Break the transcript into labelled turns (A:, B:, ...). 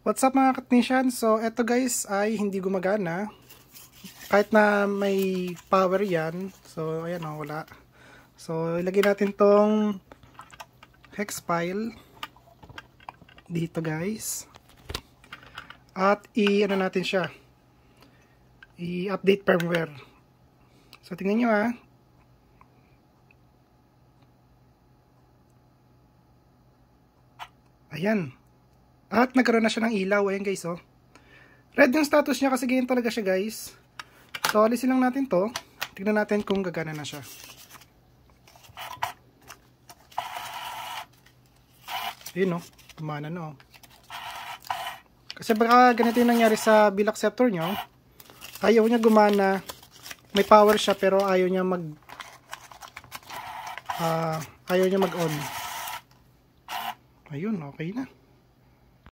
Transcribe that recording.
A: What's up mga katnisyan? So eto guys ay hindi gumagana. Kahit na may power yan. So ayan o, wala. So ilagay natin tong hex file dito guys. At ano natin siya. I-update firmware. So tingnan nyo ha. Ayan. At nagkaroon na siya ng ilaw. Ayan guys oh. Red yung status niya kasi ganyan talaga siya guys. So alisin lang natin to. Tignan natin kung gagana na siya. Ayun oh. Gumana na oh. Kasi baka ganito yung nangyari sa bill acceptor nyo. Ayaw niya gumana. May power siya pero ayaw niya mag on. Ayun, okay na.